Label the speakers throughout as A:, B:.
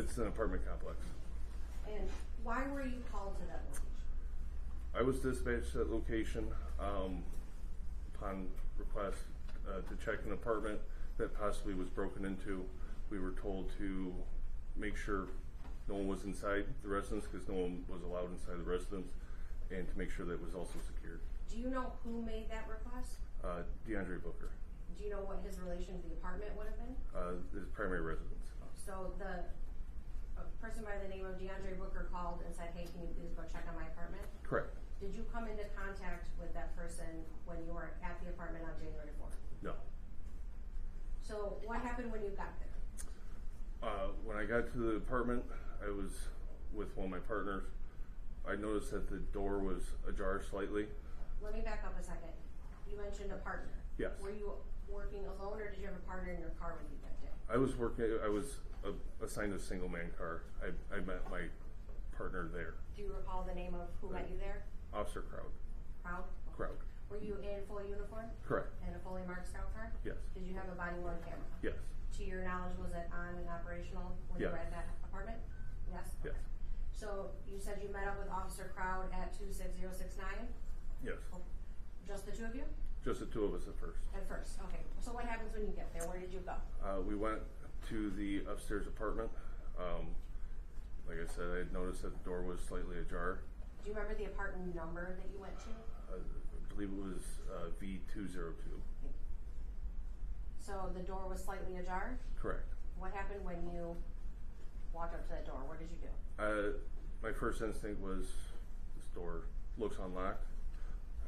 A: It's an apartment complex.
B: And why were you called to that location?
A: I was dispatched to that location upon request to check an apartment that possibly was broken into. We were told to make sure no one was inside the residence because no one was allowed inside the residence, and to make sure that it was also secured.
B: Do you know who made that request?
A: DeAndre Booker.
B: Do you know what his relation to the apartment would have been?
A: His primary residence.
B: So a person by the name of DeAndre Booker called and said, hey, can you please go check on my apartment?
A: Correct.
B: Did you come into contact with that person when you were at the apartment on January 4th?
A: No.
B: So what happened when you got there?
A: When I got to the apartment, I was with one of my partners. I noticed that the door was ajar slightly.
B: Let me back up a second. You mentioned a partner.
A: Yes.
B: Were you working alone, or did you have a partner in your car when you got there?
A: I was working. I was assigned a single man car. I met my partner there.
B: Do you recall the name of who met you there?
A: Officer Crowd.
B: Crowd?
A: Crowd.
B: Were you in full uniform?
A: Correct.
B: And a fully marked scout car?
A: Yes.
B: Did you have a body worn camera?
A: Yes.
B: To your knowledge, was it on and operational when you were at that apartment? Yes?
A: Yes.
B: Okay. So you said you met up with Officer Crowd at 26069?
A: Yes.
B: Just the two of you?
A: Just the two of us at first.
B: At first, okay. So what happens when you get there? Where did you go?
A: We went to the upstairs apartment. Like I said, I had noticed that the door was slightly ajar.
B: Do you remember the apartment number that you went to?
A: I believe it was V202.
B: So the door was slightly ajar?
A: Correct.
B: What happened when you walked up to that door? What did you do?
A: My first instinct was this door looks unlocked.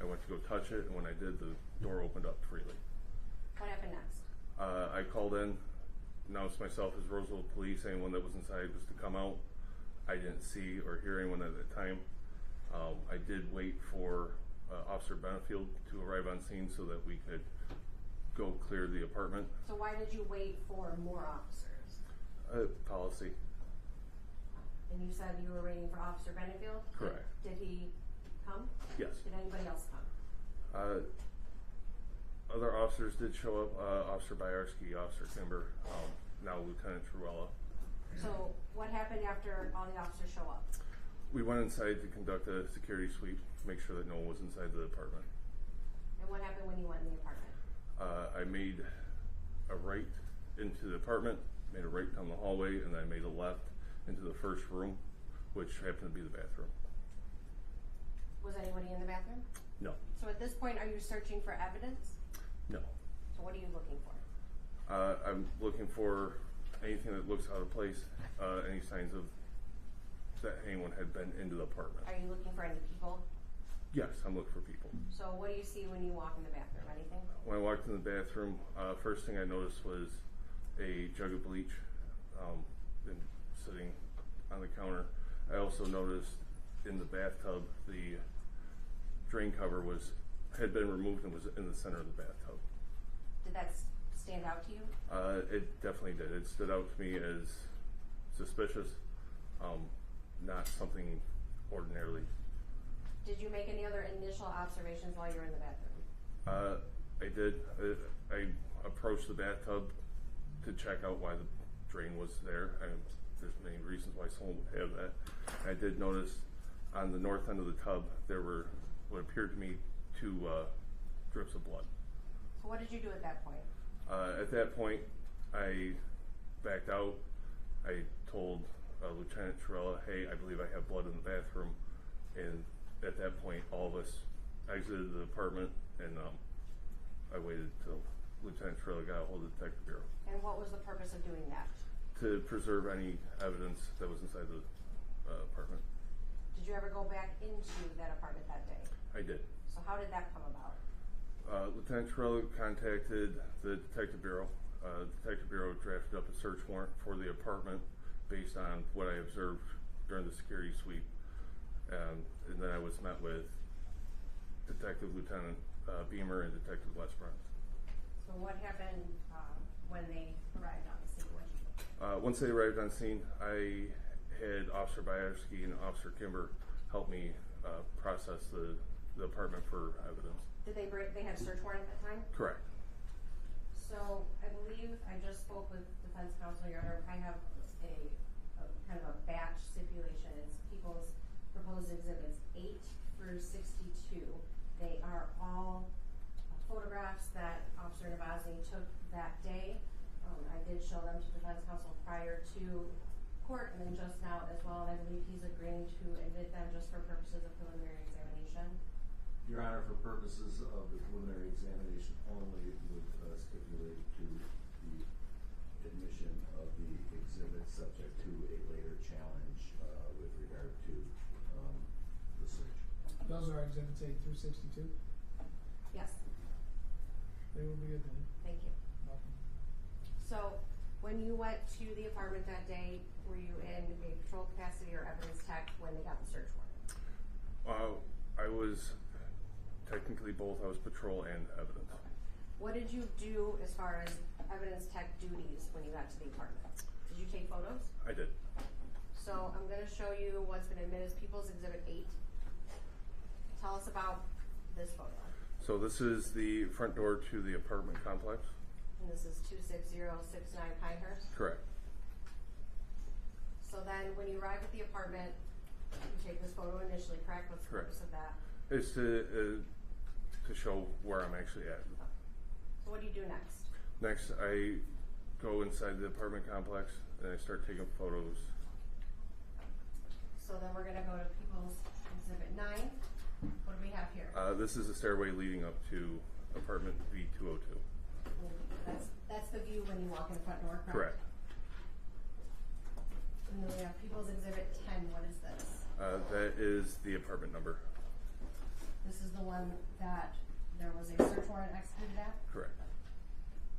A: I went to go touch it, and when I did, the door opened up freely.
B: What happened next?
A: I called in, announced myself as Roseville Police. Anyone that was inside was to come out. I didn't see or hear anyone at that time. I did wait for Officer Benefield to arrive on scene so that we could go clear the apartment.
B: So why did you wait for more officers?
A: Policy.
B: And you said you were waiting for Officer Benefield?
A: Correct.
B: Did he come?
A: Yes.
B: Did anybody else come?
A: Other officers did show up. Officer Byarski, Officer Kimber, now Lieutenant Truella.
B: So what happened after all the officers show up?
A: We went inside to conduct a security sweep, make sure that no one was inside the apartment.
B: And what happened when you went in the apartment?
A: I made a right into the apartment, made a right down the hallway, and then I made a left into the first room, which happened to be the bathroom.
B: Was anybody in the bathroom?
A: No.
B: So at this point, are you searching for evidence?
A: No.
B: So what are you looking for?
A: I'm looking for anything that looks out of place, any signs of that anyone had been into the apartment.
B: Are you looking for any people?
A: Yes, I'm looking for people.
B: So what do you see when you walk in the bathroom? Anything?
A: When I walked in the bathroom, first thing I noticed was a jug of bleach sitting on the counter. I also noticed in the bathtub the drain cover had been removed and was in the center of the bathtub.
B: Did that stand out to you?
A: It definitely did. It stood out to me as suspicious, not something ordinarily.
B: Did you make any other initial observations while you were in the bathroom?
A: I did. I approached the bathtub to check out why the drain was there. There's many reasons why someone would have that. I did notice on the north end of the tub there were what appeared to me 2 drips of blood.
B: So what did you do at that point?
A: At that point, I backed out. I told Lieutenant Truella, hey, I believe I have blood in the bathroom. And at that point, all of us exited the apartment, and I waited till Lieutenant Truella got a hold of the Detective Bureau.
B: And what was the purpose of doing that?
A: To preserve any evidence that was inside the apartment.
B: Did you ever go back into that apartment that day?
A: I did.
B: So how did that come about?
A: Lieutenant Truella contacted the Detective Bureau. Detective Bureau drafted up a search warrant for the apartment based on what I observed during the security sweep. And then I was met with Detective Lieutenant Beamer and Detective Les Burns.
B: So what happened when they arrived on the scene? What did you do?
A: Once they arrived on scene, I had Officer Byarski and Officer Kimber help me process the apartment for evidence.
B: Did they had a search warrant at that time?
A: Correct.
B: So I believe I just spoke with defense counsel, Your Honor. I have a proposed exhibits 8 through 62. They are all photographs that Officer Navazny took that day. I did show them to defense counsel prior to court and then just now as well, and I believe he's agreeing to admit them just for purposes of preliminary examination.
C: Your Honor, for purposes of the preliminary examination only, would stipulate to the admission of the exhibit subject to a later challenge with regard to the search.
D: Those are exhibits 8 through 62.
B: Yes,
D: They will be admitted.
B: thank you.
D: Welcome.
B: So, when you went to the apartment that day, were you in a patrol capacity or evidence tech when they got the search warrant?
A: I was technically both. I was patrol and evidence.
B: What did you do as far as evidence tech duties when you got to the apartment? Did you take photos?
A: I did.
B: So I'm going to show you what's been admitted as People's Exhibit 8. Tell us about this photo.
A: So this is the front door to the apartment complex.
B: And this is 26069 Pinehurst.
A: Correct.
B: So then when you arrive at the apartment, you take this photo initially, correct? What's the
A: Correct.
B: purpose of that?
A: It's to show where I'm actually at.
B: So what do you do next?
A: Next, I go inside the apartment complex and I start taking photos.
B: So then we're going to go to People's Exhibit 9. What do we have here?
A: This is a stairway leading up to apartment B202.
B: That's the view when you walk in the front door, correct?
A: Correct.
B: And then we have People's Exhibit 10. What is this?
A: That is the apartment number.
B: This is the one that there was a search warrant executed at?
A: Correct.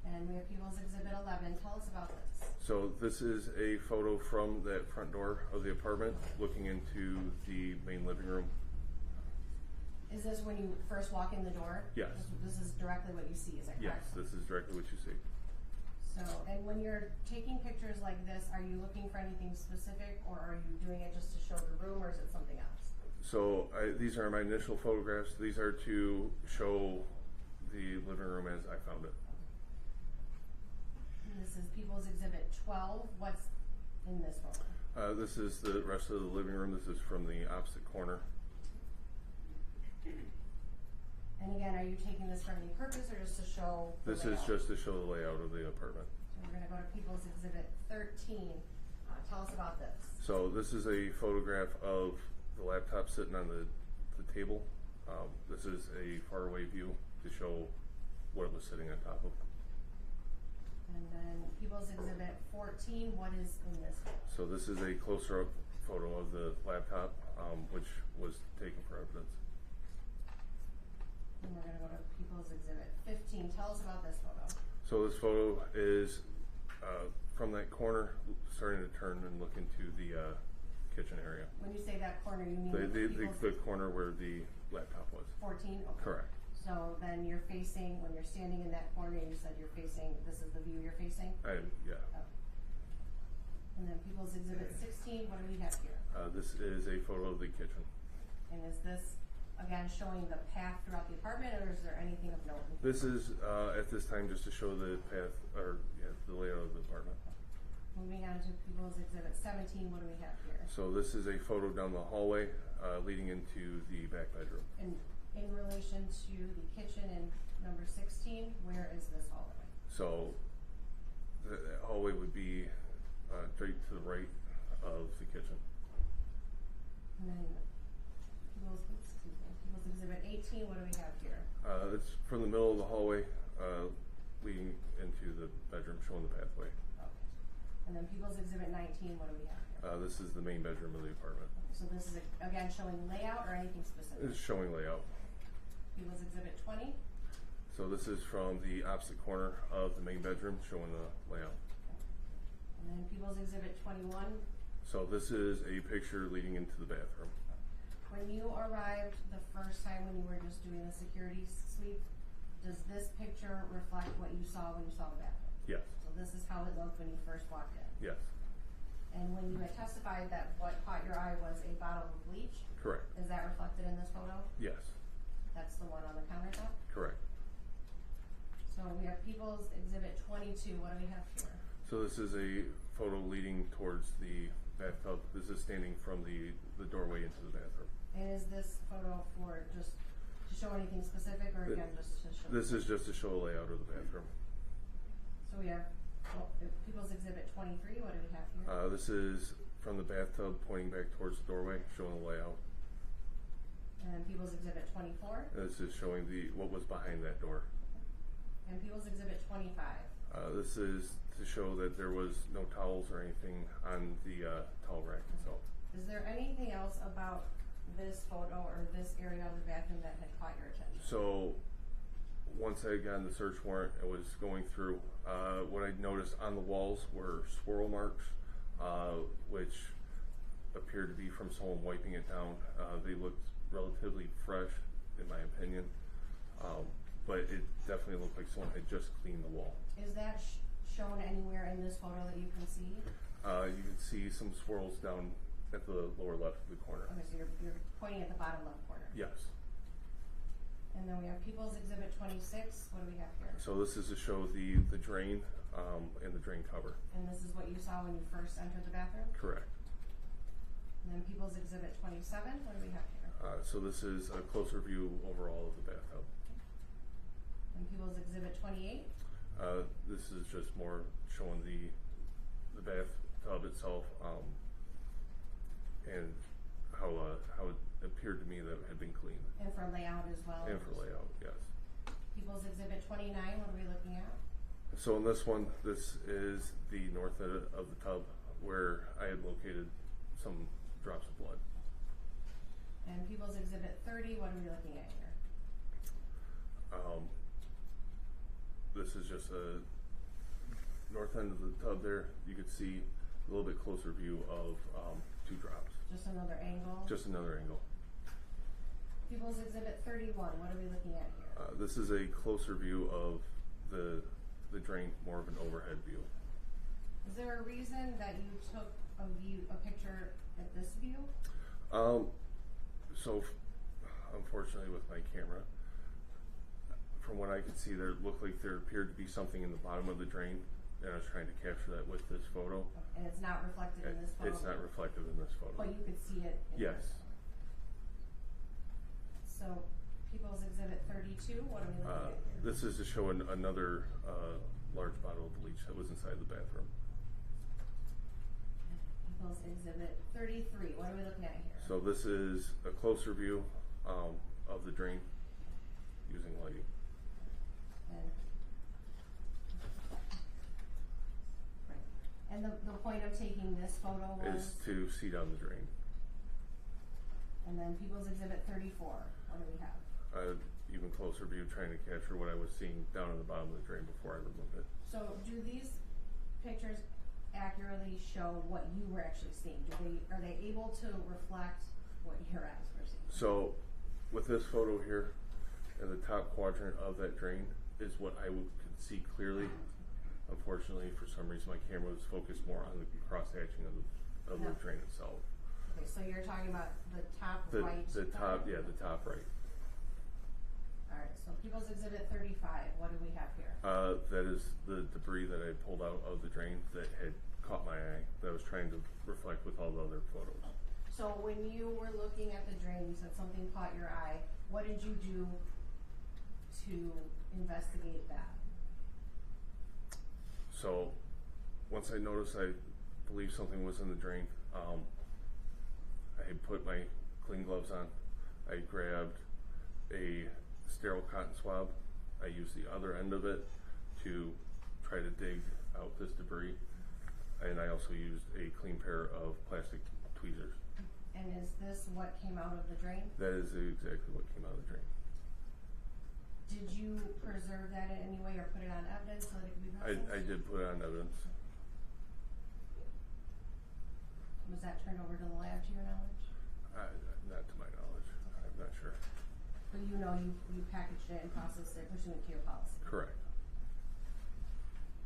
B: And we have People's Exhibit 11. Tell us about this.
A: So this is a photo from that front door of the apartment looking into the main living room.
B: Is this when you first walk in the door?
A: Yes.
B: This is directly what you see, is that
A: Yes,
B: correct?
A: this is directly what you see.
B: So, and when you're taking pictures like this, are you looking for anything specific, or are you doing it just to show the room, or is it something else?
A: So these are my initial photographs. These are to show the living room as I found it.
B: And this is People's Exhibit 12. What's in this photo?
A: This is the rest of the living room. This is from the opposite corner.
B: And again, are you taking this for any purpose, or just to show the
A: This
B: layout?
A: is just to show the layout of the apartment.
B: So we're going to go to People's Exhibit 13. Tell us about this.
A: So this is a photograph of the laptop sitting on the table. This is a faraway view to show what it was sitting on top of.
B: And then People's Exhibit 14, what is in this photo?
A: So this is a closer up photo of the laptop, which was taken for evidence.
B: And we're going to go to People's Exhibit 15. Tell us about this photo.
A: So this photo is from that corner, starting to turn and look into the kitchen area.
B: When you say that corner, you mean
A: The corner where the laptop was.
B: 14? Okay.
A: Correct.
B: So then you're facing, when you're standing in that corner, you said you're facing, this is the view you're facing?
A: Yeah.
B: Oh. And then People's Exhibit 16, what do we have here?
A: This is a photo of the kitchen.
B: And is this, again, showing the path throughout the apartment, or is there anything of note?
A: This is at this time just to show the path, or the layout of the apartment.
B: Moving on to People's Exhibit 17, what do we have here?
A: So this is a photo down the hallway leading into the back bedroom.
B: And in relation to the kitchen in number 16, where is this hallway?
A: So the hallway would be straight to the right of the kitchen.
B: And then People's Exhibit 18, what do we have here?
A: It's from the middle of the hallway leading into the bedroom, showing the pathway.
B: Okay. And then People's Exhibit 19, what do we have here?
A: This is the main bedroom of the apartment.
B: So this is, again, showing layout or anything specific?
A: It's showing layout.
B: People's Exhibit 20?
A: So this is from the opposite corner of the main bedroom, showing the layout.
B: And then People's Exhibit 21?
A: So this is a picture leading into the bathroom.
B: When you arrived the first time when you were just doing the security sweep, does this picture reflect what you saw when you saw the bathroom?
A: Yes.
B: So this is how it looked when you first walked in?
A: Yes.
B: And when you had testified that what caught your eye was a bottle of bleach,
A: Correct.
B: is that reflected in this photo?
A: Yes.
B: That's the one on the countertop?
A: Correct.
B: So we have People's Exhibit 22. What do we have here?
A: So this is a photo leading towards the bathtub. This is standing from the doorway into the bathroom.
B: And is this photo for just to show anything specific, or again, just to show?
A: This is just to show a layout of the bathroom.
B: So we have, People's Exhibit 23, what do we have here?
A: This is from the bathtub pointing back towards the doorway, showing the layout.
B: And then People's Exhibit 24,
A: This is showing what was behind that door.
B: and People's Exhibit 25.
A: This is to show that there was no towels or anything on the towel rack itself.
B: Is there anything else about this photo or this area of the bathroom that had caught your attention?
A: So once I had gotten the search warrant, I was going through. What I noticed on the walls were swirl marks, which appeared to be from someone wiping it down. They looked relatively fresh, in my opinion, but it definitely looked like someone had just cleaned the wall.
B: Is that shown anywhere in this photo that you can see?
A: You can see some swirls down at the lower left of the corner.
B: Okay, so you're pointing at the bottom left corner.
A: Yes.
B: And then we have People's Exhibit 26. What do we have here?
A: So this is to show the drain and the drain cover.
B: And this is what you saw when you first entered the bathroom?
A: Correct.
B: And then People's Exhibit 27. What do we have here?
A: So this is a closer view overall of the bathtub.
B: And People's Exhibit 28.
A: This is just more showing the bathtub itself and how it appeared to me that it had been cleaned.
B: And for layout as well?
A: And for layout, yes.
B: People's Exhibit 29. What are we looking at?
A: So in this one, this is the north end of the tub where I had located some drops of blood.
B: And People's Exhibit 30. What are we looking at here?
A: This is just a north end of the tub there. You could see a little bit closer view of two drops.
B: Just another angle?
A: Just another angle.
B: People's Exhibit 31. What are we looking at here?
A: This is a closer view of the drain, more of an overhead view.
B: Is there a reason that you took a picture at this view?
A: So unfortunately with my camera, from what I could see, there looked like there appeared to be something in the bottom of the drain, and I was trying to capture that with this photo.
B: And it's not reflected in this photo?
A: It's not reflective in this photo.
B: But you could see it in
A: Yes.
B: this photo. So, People's Exhibit 32, what are we looking at here?
A: This is to show another large bottle of bleach that was inside the bathroom.
B: People's Exhibit 33, what are we looking at here?
A: So this is a closer view of the drain using lighting.
B: And the point of taking this photo was?
A: Is to see down the drain.
B: And then People's Exhibit 34, what do we have?
A: Even closer view, trying to capture what I was seeing down in the bottom of the drain before I removed it.
B: So do these pictures accurately show what you were actually seeing? Are they able to reflect what your eyes were seeing?
A: So with this photo here, in the top quadrant of that drain is what I could see clearly. Unfortunately, for some reason, my camera was focused more on the cross-hatching of the drain itself.
B: Okay, so you're talking about the top right?
A: The top, yeah, the top right.
B: Alright, so People's Exhibit 35, what do we have here?
A: That is the debris that I pulled out of the drain that had caught my eye, that I was trying to reflect with all the other photos.
B: So when you were looking at the drain, you said something caught your eye. What did you do to investigate that?
A: So once I noticed, I believe something was in the drain, I had put my clean gloves on. I grabbed a sterile cotton swab. I used the other end of it to try to dig out this debris. And I also used a clean pair of plastic tweezers.
B: And is this what came out of the drain?
A: That is exactly what came out of the drain.
B: Did you preserve that in any way or put it on evidence so that it could be processed?
A: I did put it on evidence.
B: Was that turned over to the lab to your knowledge?
A: Not to my knowledge. I'm not sure.
B: But you know you packaged it and processed it pursuant to your policy?
A: Correct.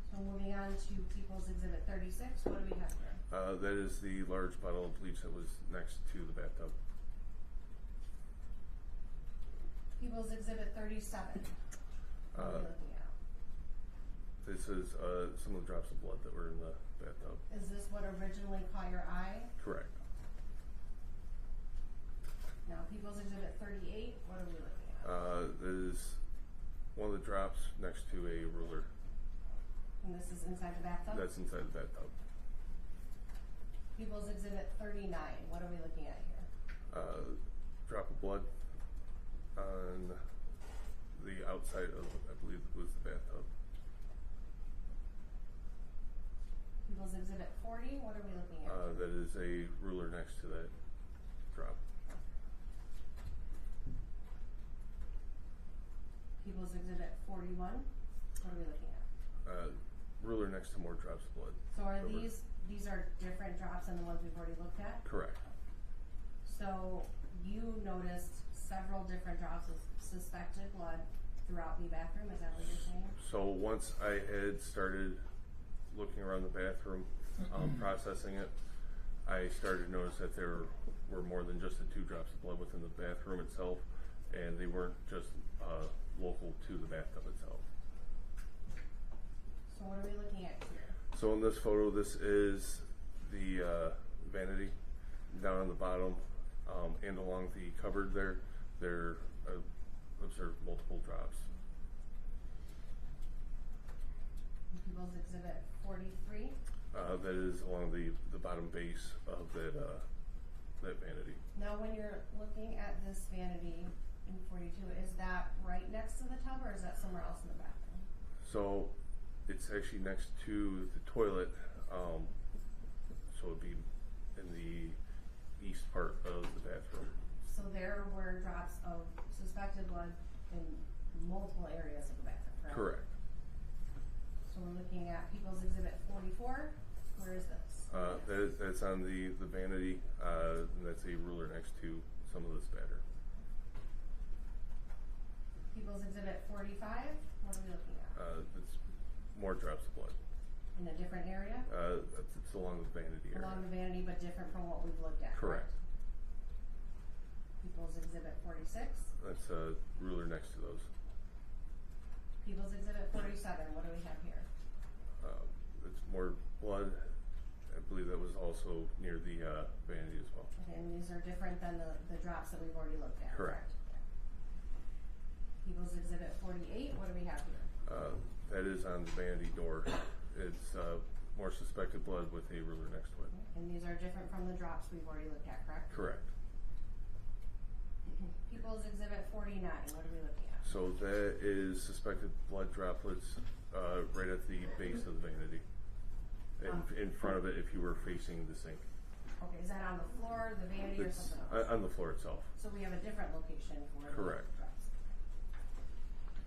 B: So moving on to People's Exhibit 36, what do we have here?
A: That is the large bottle of bleach that was next to the bathtub.
B: People's Exhibit 37, what are we looking at?
A: This is, some of the drops of blood that were in the bathtub.
B: Is this what originally caught your eye?
A: Correct.
B: Now, People's Exhibit 38, what are we looking at?
A: That is one of the drops next to a ruler.
B: And this is inside the bathtub?
A: That's inside the bathtub.
B: People's Exhibit 39, what are we looking at here?
A: Drop of blood on the outside of, I believe it was the bathtub.
B: People's Exhibit 40, what are we looking at?
A: That is a ruler next to that drop.
B: People's Exhibit 41, what are we looking at?
A: Ruler next to more drops of blood.
B: So are
A: Over.
B: these are different drops than the ones we've already looked at?
A: Correct.
B: So you noticed several different drops of suspected blood throughout the bathroom, is that what you're saying?
A: So once I had started looking around the bathroom, processing it, I started to notice that there were more than just the 2 drops of blood within the bathroom itself, and they weren't just local to the bathtub itself.
B: So what are we looking at here?
A: So in this photo, this is the vanity down on the bottom, and along the cupboard there observed multiple drops.
B: People's Exhibit 43,
A: That is along the bottom base of that vanity.
B: now when you're looking at this vanity in 42, is that right next to the tub or is that somewhere else in the bathroom?
A: So it's actually next to the toilet, so it'd be in the east part of the bathroom.
B: So there were drops of suspected blood in multiple areas of the bathroom, correct?
A: Correct.
B: So we're looking at People's Exhibit 44, where is this?
A: That's on the vanity, and that's a ruler next to some of the spatter.
B: People's Exhibit 45, what are we looking at?
A: It's more drops of blood.
B: In a different area?
A: It's along the vanity area.
B: Along the vanity, but different from what we've looked at, correct?
A: Correct.
B: People's Exhibit 46,
A: That's a ruler next to those.
B: People's Exhibit 47, what do we have here?
A: It's more blood. I believe that was also near the vanity as well.
B: Okay, and these are different than the drops that we've already looked at, correct?
A: Correct.
B: People's Exhibit 48, what do we have here?
A: That is on the vanity door. It's more suspected blood with a ruler next to it.
B: And these are different from the drops we've already looked at, correct?
A: Correct.
B: People's Exhibit 49, what are we looking at?
A: So that is suspected blood droplets right at the base of the vanity. In front of it if you were facing the sink.
B: Okay, is that on the floor, the vanity, or
A: It's
B: something else?
A: on the floor itself.
B: So we have a different location for
A: Correct.
B: the drops.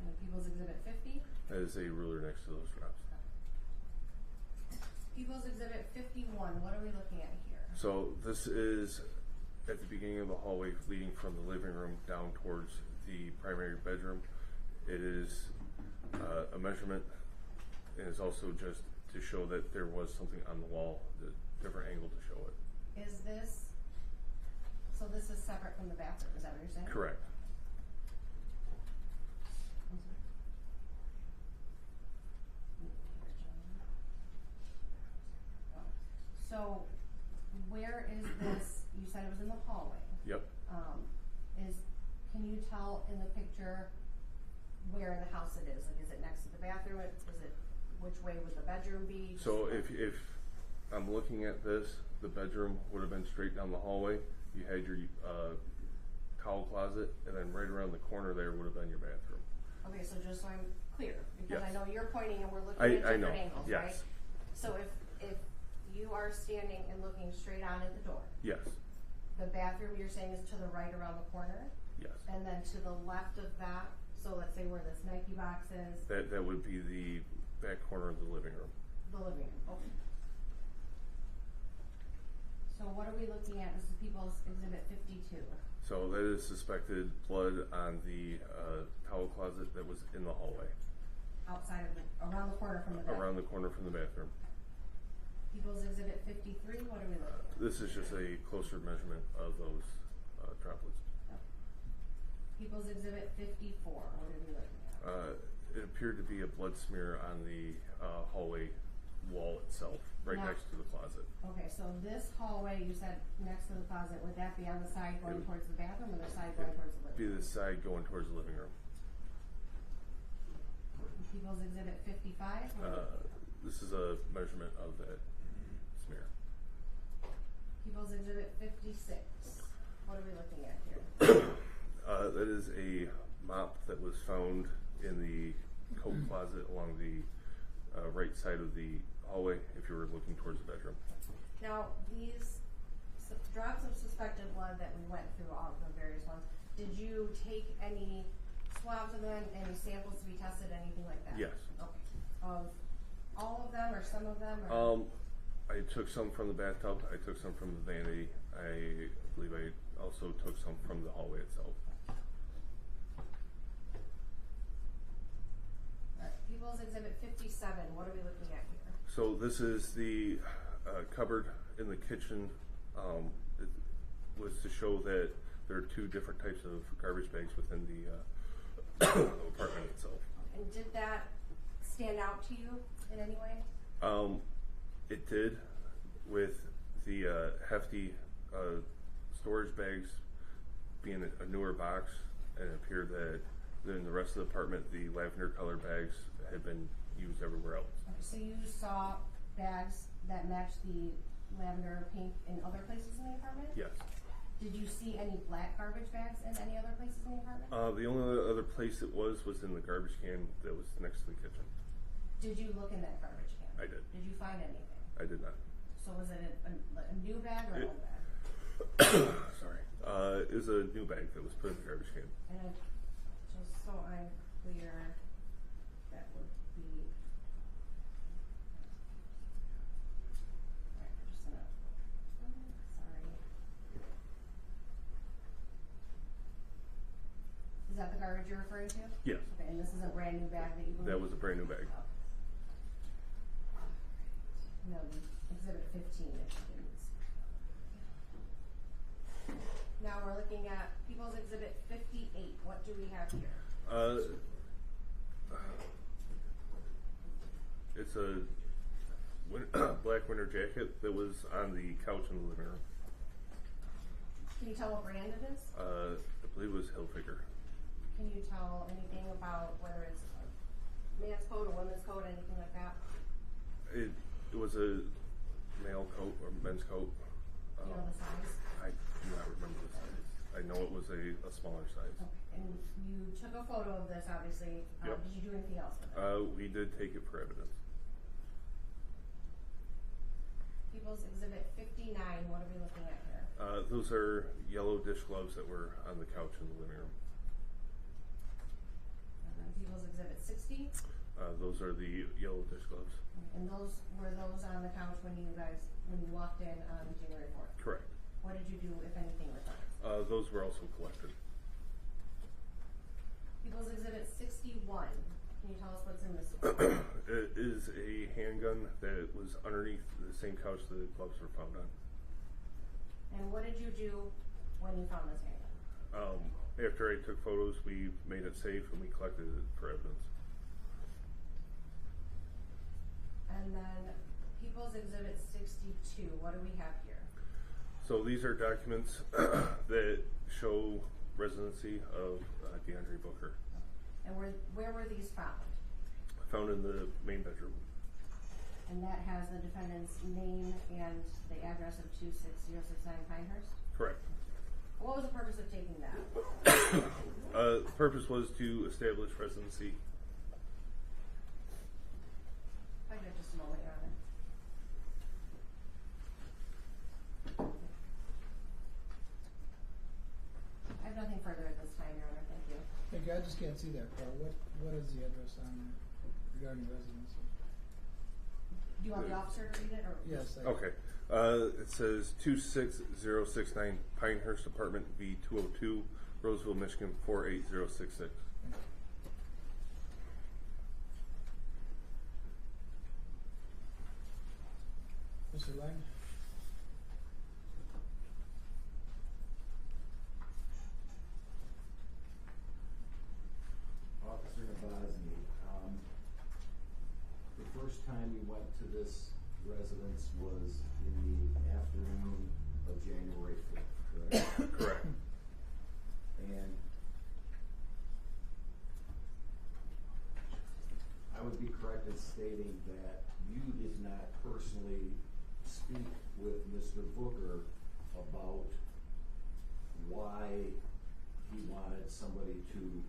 B: And People's Exhibit 50?
A: That is a ruler next to those drops.
B: People's Exhibit 51, what are we looking at here?
A: So this is at the beginning of the hallway leading from the living room down towards the primary bedroom. It is a measurement, and it's also just to show that there was something on the wall, the different angle to show it.
B: Is this, so this is separate from the bathroom, is that what you're saying?
A: Correct.
B: I'm sorry. So, where is this, you said it was in the hallway.
A: Yep.
B: Can you tell in the picture where in the house it is? Like, is it next to the bathroom? Is it, which way would the bedroom be?
A: So if I'm looking at this, the bedroom would have been straight down the hallway. You had your towel closet, and then right around the corner there would have been your bathroom.
B: Okay, so just so I'm clear, because I
A: Yes.
B: know you're pointing and we're looking
A: I
B: at different
A: know,
B: angles,
A: yes.
B: right? So if you are standing and looking straight on at the door,
A: Yes.
B: the bathroom you're saying is to the right around the corner,
A: Yes.
B: and then to the left of that, so let's say where this Nike box is,
A: That would be the back corner of the living room.
B: the living room, okay. So what are we looking at? This is People's Exhibit 52.
A: So that is suspected blood on the towel closet that was in the hallway,
B: Outside of around the corner from the bed.
A: around the corner from the bathroom.
B: People's Exhibit 53, what are we looking at?
A: This is just a closer measurement of those droplets.
B: People's Exhibit 54, what are we looking at?
A: It appeared to be a blood smear on the hallway wall itself, right
B: Now-
A: next to the closet.
B: Okay, so this hallway, you said next to the closet, would that be on the side going
A: It would-
B: towards the bathroom or the side going towards the living
A: Be
B: room?
A: the side going towards the living room.
B: People's Exhibit 55?
A: This is a measurement of that smear.
B: People's Exhibit 56. What are we looking at here?
A: That is a mop that was found in the coat closet along the right side of the hallway if you were looking towards the bedroom.
B: Now, these drops of suspected blood that we went through, all of the various ones, did you take any swabs of them, any samples to be tested, anything like that?
A: Yes.
B: Okay. Of all of them or some of them? Or?
A: I took some from the bathtub, I took some from the vanity, I believe I also took some from the hallway itself.
B: Alright, People's Exhibit 57, what are we looking at here?
A: So this is the cupboard in the kitchen. It was to show that there are two different types of garbage bags within the apartment itself.
B: And did that stand out to you in any way?
A: It did, with the hefty storage bags being a newer box, and it appeared that in the rest of the apartment, the lavender color bags had been used everywhere else.
B: Okay, so you saw bags that matched the lavender pink in other places in the apartment?
A: Yes.
B: Did you see any black garbage bags in any other places in the apartment?
A: The only other place it was in the garbage can that was next to the kitchen.
B: Did you look in that garbage can?
A: I did.
B: Did you find anything?
A: I did not.
B: So was it a new bag or an old bag?
A: Sorry. It was a new bag that was put in the garbage can.
B: And just so I'm clear, that would be. Alright, I'm just gonna. Sorry. Is that the garbage you're referring to?
A: Yes.
B: Okay, and this is a brand new bag that you believe?
A: That was a brand new bag.
B: Oh. No, Exhibit 15 if you didn't. Now we're looking at People's Exhibit 58. What do we have here?
A: It's a black winter jacket that was on the couch in the living room.
B: Can you tell what brand it is?
A: I believe it was Hilfiger.
B: Can you tell anything about whether it's a man's coat, a woman's coat, anything like that?
A: It was a male coat or men's coat.
B: Do you know the size?
A: I do not remember the size. I know it was a smaller size.
B: Okay. And you took a photo of this, obviously.
A: Yep.
B: Did you do anything else with it?
A: We did take it for evidence.
B: People's Exhibit 59. What are we looking at here?
A: Those are yellow dish gloves that were on the couch in the living room.
B: And then People's Exhibit 60.
A: Those are the yellow dish gloves.
B: And those were those on the couch when you walked in on January 4th?
A: Correct.
B: What did you do, if anything, with those?
A: Those were also collected.
B: People's Exhibit 61. Can you tell us what's in this one?
A: It is a handgun that was underneath the same couch the gloves were found on.
B: And what did you do when you found this handgun?
A: After I took photos, we made it safe and we collected it for evidence.
B: And then People's Exhibit 62. What do we have here?
A: So these are documents that show residency of DeAndre Booker.
B: And where were these found?
A: Found in the main bedroom.
B: And that has the defendant's name and the address of 26069 Pinehurst?
A: Correct.
B: What was the purpose of taking that?
A: The purpose was to establish residency.
B: I got just a moment, Your Honor. I have nothing further at this time, Your Honor. Thank you.
D: Thank you. I just can't see that part. What is the address on there regarding residency?
B: Do you want the officer to read it, or?
D: Yes.
A: Okay. It says 26069 Pinehurst Apartment V202, Roseville, Michigan 48066.
D: Mr. Lang?
C: Officer Nabazny, went to this residence was in the afternoon of January 4th, correct?
A: Correct.
C: And I would be correct in stating that you did not personally speak with Mr. Booker about why he wanted somebody to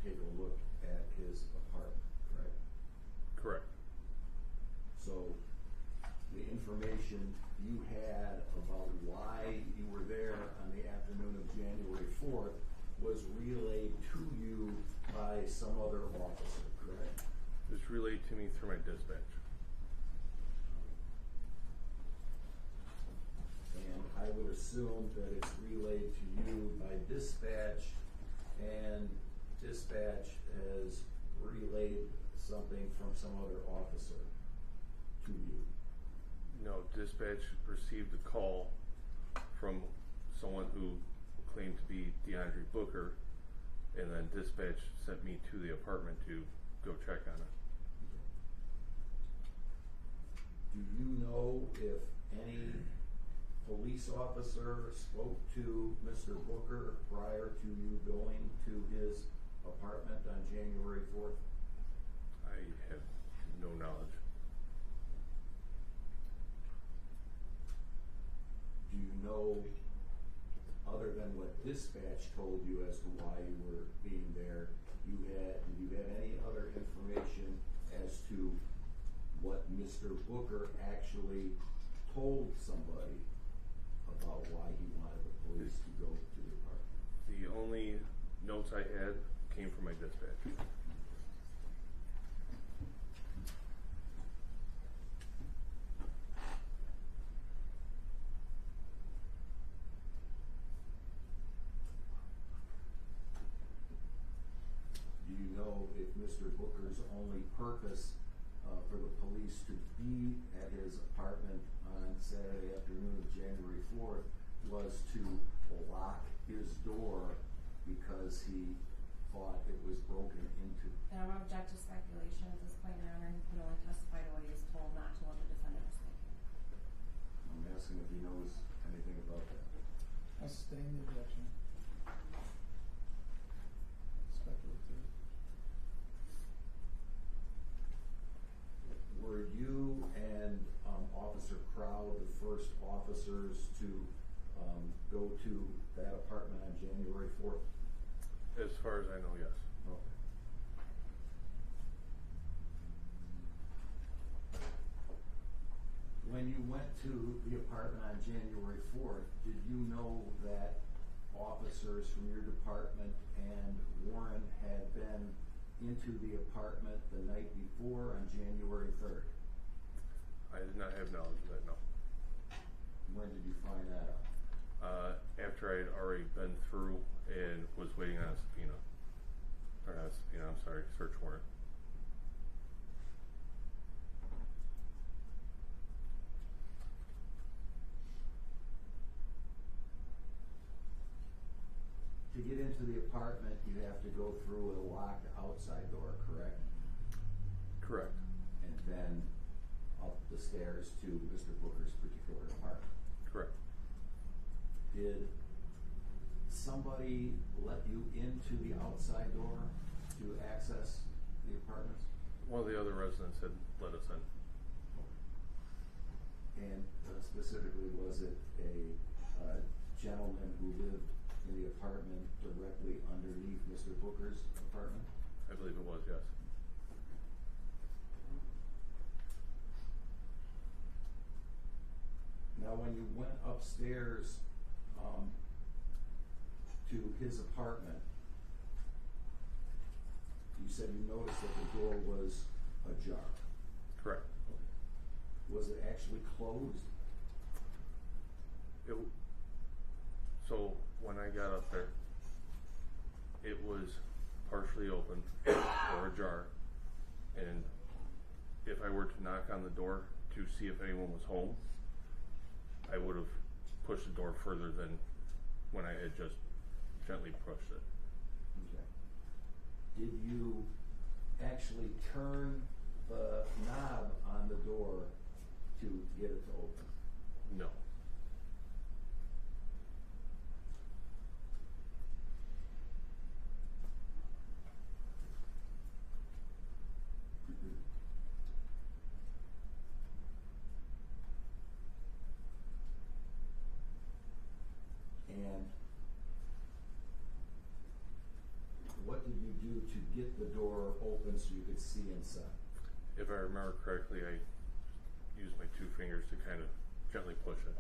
C: take a look at his apartment, correct?
A: Correct.
C: So the information you had about why you were there on the afternoon of January 4th was relayed to you by some other officer, correct?
A: It was relayed to me through my dispatch.
C: And I would assume that it's relayed to you by dispatch, and dispatch has relayed something from some other officer to you.
A: No, dispatch received a call from someone who claimed to be DeAndre Booker, and then dispatch sent me to the apartment to go check on it.
C: Do you know if any police officer spoke to Mr. Booker prior to you going to his apartment on January 4th?
A: I have no knowledge.
C: Do you know, other than what dispatch told you as to why you were being there, did you have any other information as to what Mr. Booker actually told somebody about why he wanted the police to go to the apartment?
A: The only notes I had came from my dispatch.
C: Do you know if Mr. Booker's only purpose for the police to be at his apartment on Saturday afternoon of January 4th was to lock his door because he thought it was broken into?
B: And I'm object to speculation at this point, Your Honor. He can only testify to what he is told, not to what the defendant is thinking.
C: I'm asking if he knows anything about that.
D: I'll sustain the objection. Speculative.
C: Were you and Officer Crow the first officers to go to that apartment on January 4th?
A: As far as I know, yes.
C: Okay. When you went to the apartment on January 4th, did you know that officers from your department and Warren had been into the apartment the night before on January 3rd?
A: I did not have knowledge of that, no.
C: When did you find that out?
A: After I had already been through and was waiting on a subpoena. Or not a subpoena, I'm sorry, search warrant.
C: To get into the apartment, you have to go through a locked outside door, correct?
A: Correct.
C: And then up the stairs to Mr. Booker's particular apartment.
A: Correct.
C: Did somebody let you into the outside door to access the apartments?
A: One of the other residents had let us in.
C: And specifically, was it a gentleman who lived in the apartment directly underneath Mr. Booker's apartment?
A: I believe it was, yes.
C: Now, when you went upstairs to his apartment, you said you noticed that the door was ajar.
A: Correct.
C: Was it actually closed?
A: So when I got up there, it was partially open or ajar, and if I were to knock on the door to see if anyone was home, I would have pushed the door further than when I had just gently pushed it.
C: Okay. Did you actually turn the knob on the door to get it to open?
A: No.
C: And what did you do to get the door open so you could see inside?
A: If I remember correctly, I used my 2 fingers to kind of gently push it.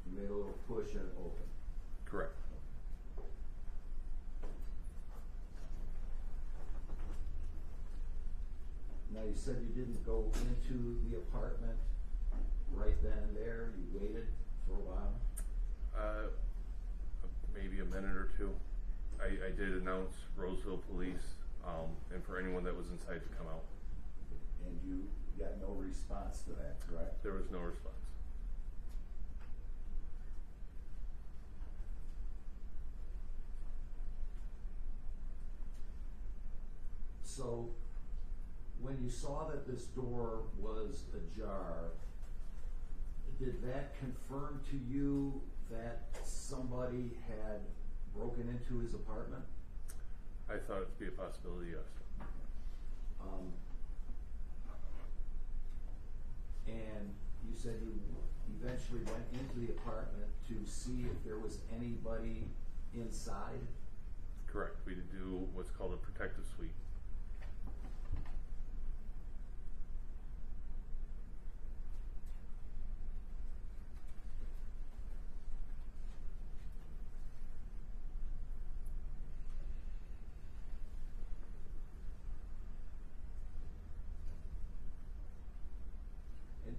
C: You made a little push and it opened.
A: Correct.
C: Now, you said you didn't go into the apartment right then and there, you waited for a while?
A: Maybe a minute or 2. I did announce Roseville Police, and for anyone that was inside to come out.
C: And you got no response to that, correct?
A: There was no response.
C: So, when you saw that this door was ajar, did that confirm to you that somebody had broken into his apartment?
A: I thought it to be a possibility, yes.
C: And you said you eventually went into the apartment to see if there was anybody inside?
A: Correct. We did do what's called a protective sweep.
C: And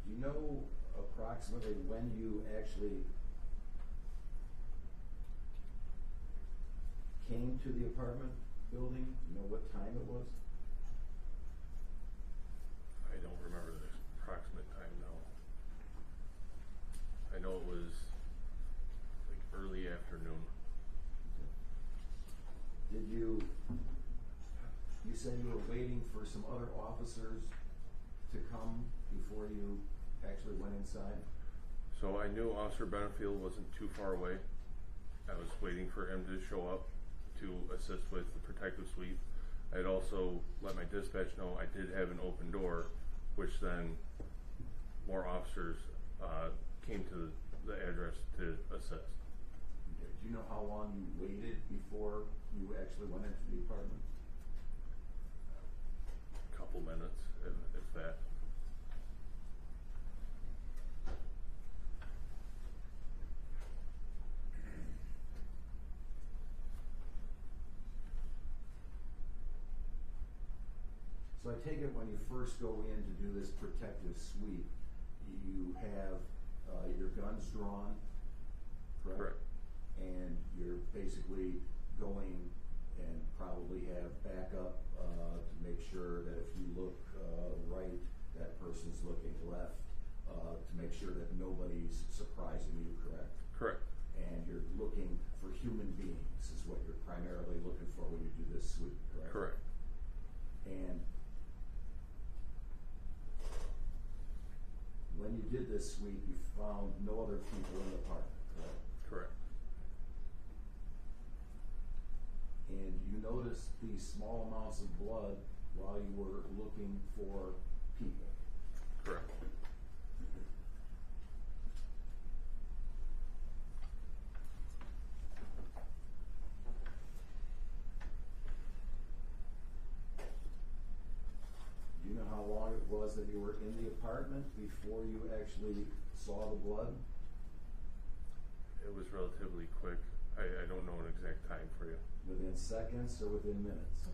C: do you know approximately when you actually came to the apartment building? Do you know what time it was?
A: I don't remember the approximate time, no. I know it was like early afternoon.
C: Did you said you were waiting for some other officers to come before you actually went inside?
A: So I knew Officer Benefield wasn't too far away. I was waiting for him to show up to assist with the protective sweep. I had also let my dispatch know I did have an open door, which then more officers came to the address to assist.
C: Okay. Do you know how long you waited before you actually went into the apartment?
A: A couple minutes, if that.
C: So I take it when you first go in to do this protective sweep, you have your guns drawn, correct?
A: Correct.
C: And you're basically going and probably have backup to make sure that if you look right, that person's looking left, to make sure that nobody's surprising you, correct?
A: Correct.
C: And you're looking for human beings is what you're primarily looking for when you do this sweep, correct?
A: Correct.
C: And when you did this sweep, you found no other people in the apartment, correct?
A: Correct.
C: And you noticed these small amounts of blood while you were looking for people.
A: Correct.
C: Do you know how long it was that you were in the apartment before you actually saw the blood?
A: It was relatively quick. I don't know an exact time for you.
C: Within seconds or within minutes?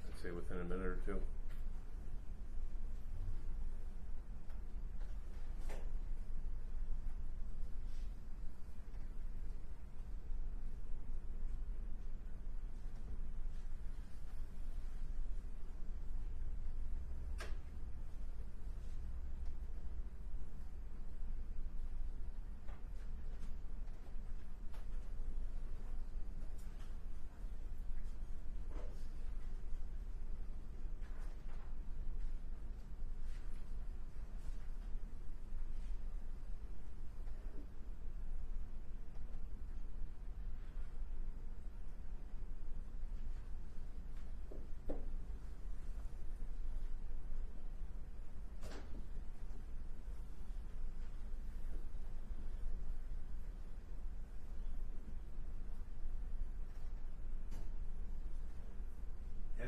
A: I'd say within a minute or two.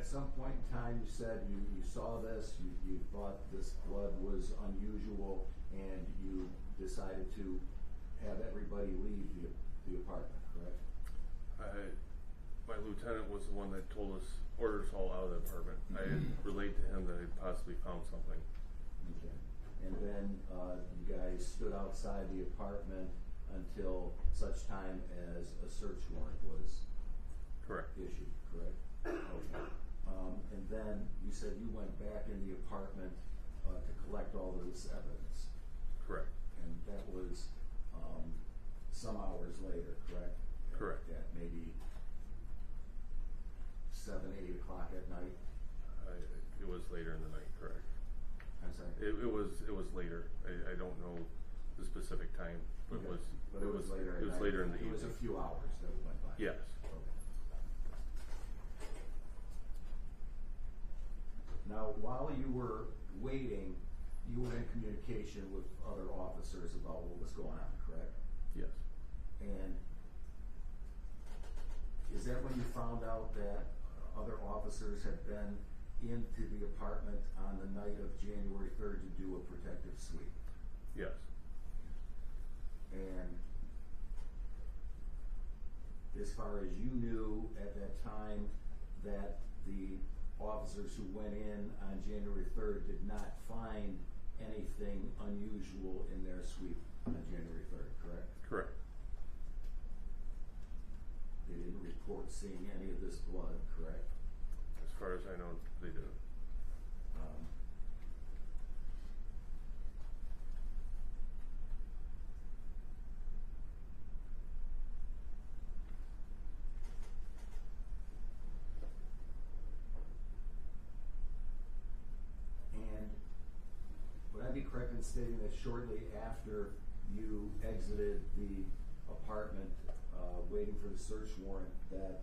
C: at some point in time, you said you saw this, you thought this blood was unusual, and you decided to have everybody leave the apartment, correct?
A: My lieutenant was the one that told us, ordered us all out of the apartment. I had relayed to him that I'd possibly found something.
C: Okay. And then you guys stood outside the apartment until such time as a search warrant was
A: Correct.
C: issued, correct? Okay. And then you said you went back in the apartment to collect all of this evidence.
A: Correct.
C: And that was some hours later, correct?
A: Correct.
C: At maybe 7, 8 o'clock at night?
A: It was later in the night, correct.
C: I'm sorry?
A: It was later. I don't know the specific time, but
C: Okay.
A: it was later in the evening.
C: It was a few hours that went by?
A: Yes.
C: Okay. Now, while you were waiting, you were in communication with other officers about what was going on, correct?
A: Yes.
C: And is that when you found out that other officers had been into the apartment on the night of January 3rd to do a protective sweep?
A: Yes.
C: And as far as you knew at that time, that the officers who went in on January 3rd did not find anything unusual in their sweep on January 3rd, correct?
A: Correct.
C: They didn't report seeing any of this blood, correct?
A: As far as I know, they didn't.
C: And would I be correct in stating that shortly after you exited the apartment, waiting for the search warrant, that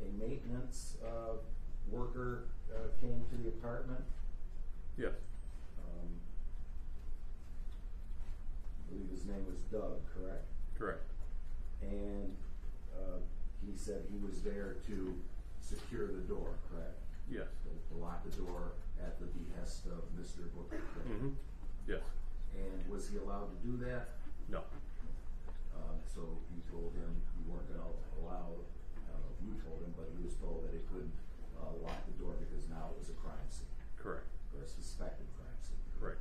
C: a maintenance worker came to the apartment?
A: Yes.
C: I believe his name was Doug, correct?
A: Correct.
C: And he said he was there to secure the door, correct?
A: Yes.
C: To lock the door at the behest of Mr. Booker, correct?
A: Mm-hmm. Yes.
C: And was he allowed to do that?
A: No.
C: So you told him you weren't gonna allow, I don't know if you told him, but he was told that he couldn't lock the door because now it was a crime scene,
A: Correct.
C: or a suspected crime scene.
A: Right.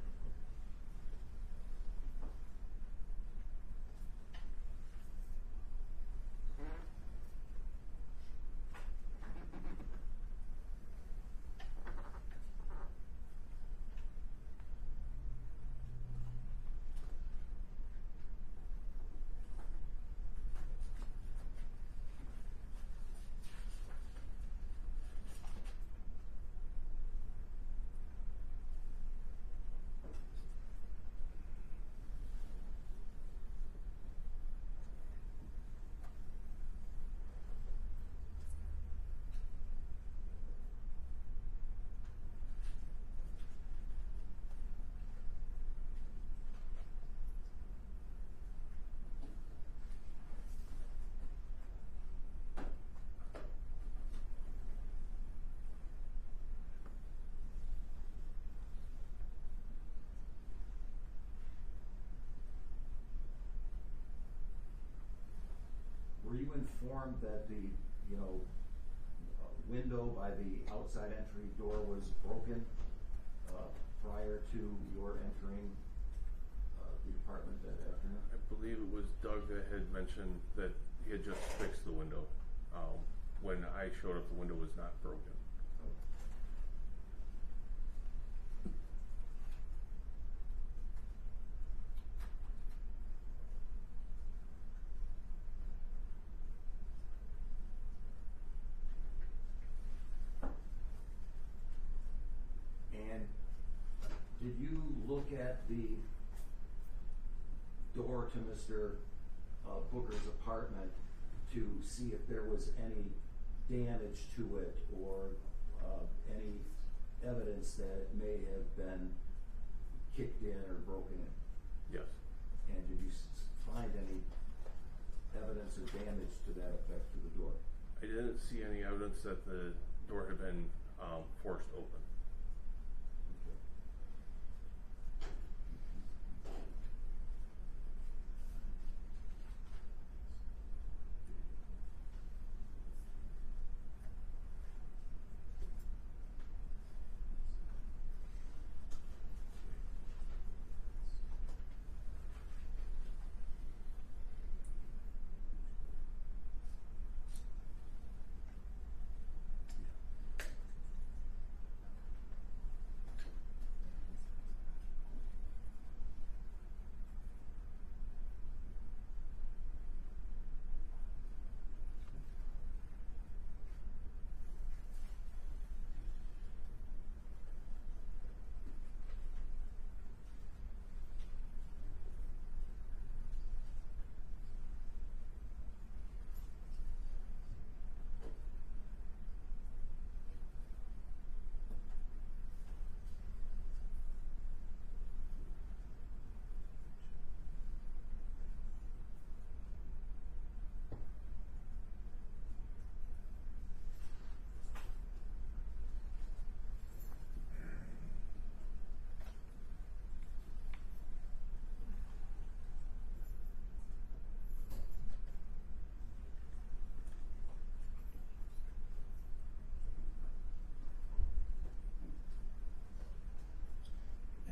C: Were you informed that the, window by the outside entry door was broken prior to your entering the apartment that afternoon?
A: I believe it was Doug that had mentioned that he had just fixed the window. When I showed up, the window was not broken.
C: And did you look at the door to Mr. Booker's apartment to see if there was any damage to it or any evidence that it may have been kicked in or broken in?
A: Yes.
C: And did you find any evidence or damage to that effect to the door?
A: I didn't see any evidence that the door had been forced open.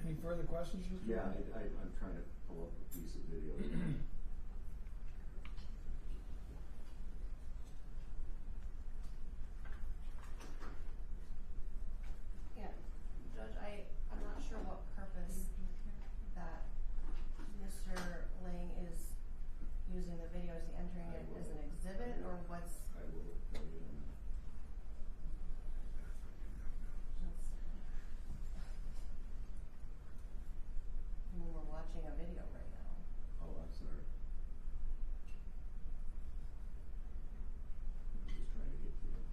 D: Any further questions, Mr.
C: Yeah,
D: Brown?
C: I'm trying to pull up a piece of video.
B: Yeah, Judge, I'm not sure what purpose that Mr. Lang is using the video. Is he entering it as an exhibit, or what's?
C: I will tell you.
B: I mean, we're watching a video right now.
C: Oh, I'm sorry. I'm just trying to get to it.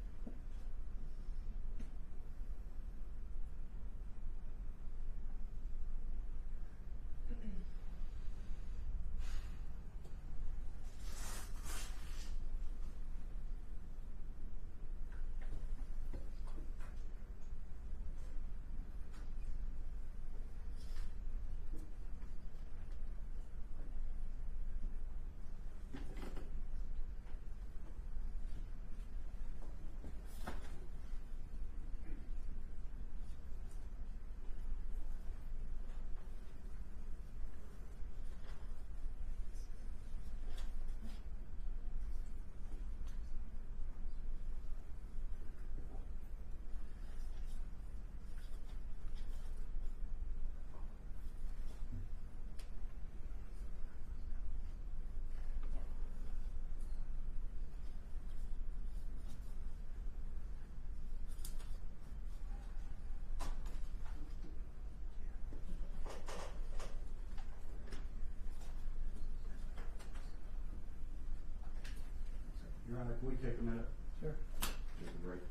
C: Your Honor, can we take a minute?
D: Sure.
C: Take a break.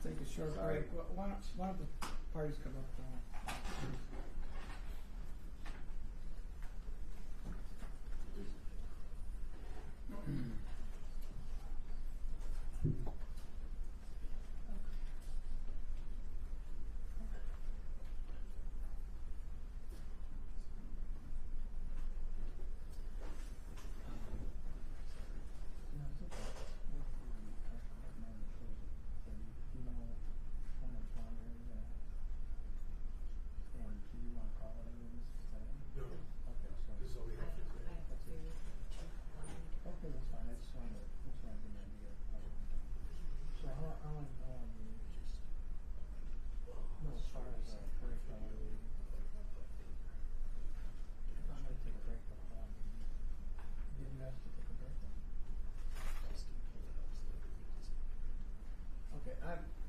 D: Take a short
C: Sorry.
D: break. Why don't the parties come up?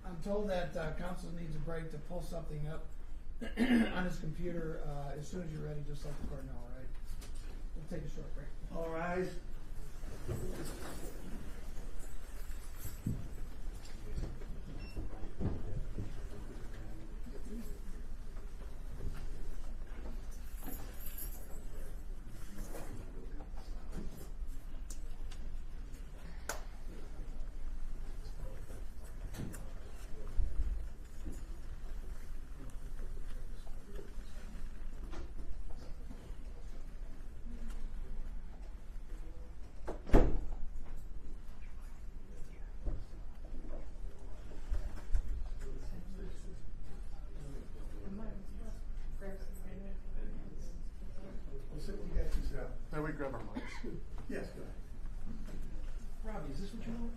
D: I'm told that council needs a break to pull something up on his computer as soon as you're ready, just like the court now, all right? We'll take a short break.
C: All rise.
D: Yes, go ahead. Robbie, is this what you want?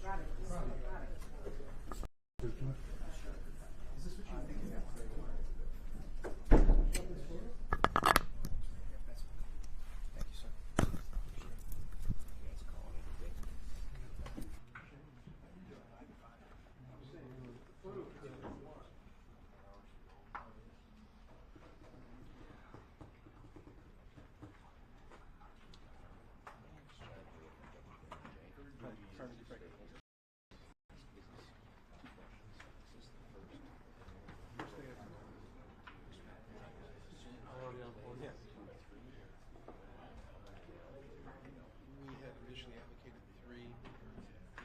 B: Robin, this is
D: Robin.
B: Robin.
D: Is this what you think?
E: We had initially allocated 3. We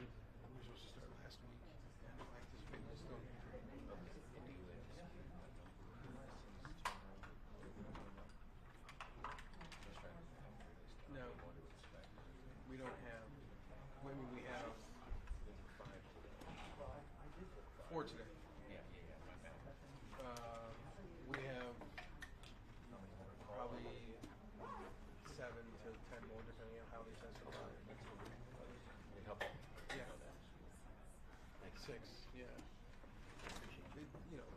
E: were supposed to start last week, and I anticipate we'll still need 3. No, we don't have. I mean, we have 4 today. We have probably 7 to 10 more, depending on how these guys go. Yeah. 6, yeah. They, you know,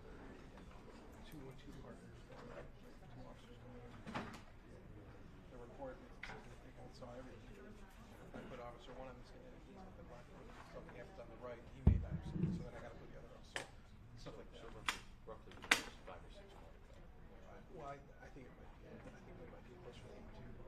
E: 2 partners, 2 officers. The report saw everything. I put officer 1 on the scan, he's at the black room. Something happens on the right, he made that mistake, so then I gotta put the other officer. Stuff like that.
F: Roughly 5 or 6 more.
E: Well, I think it might be. I think we might be closer to 8 too.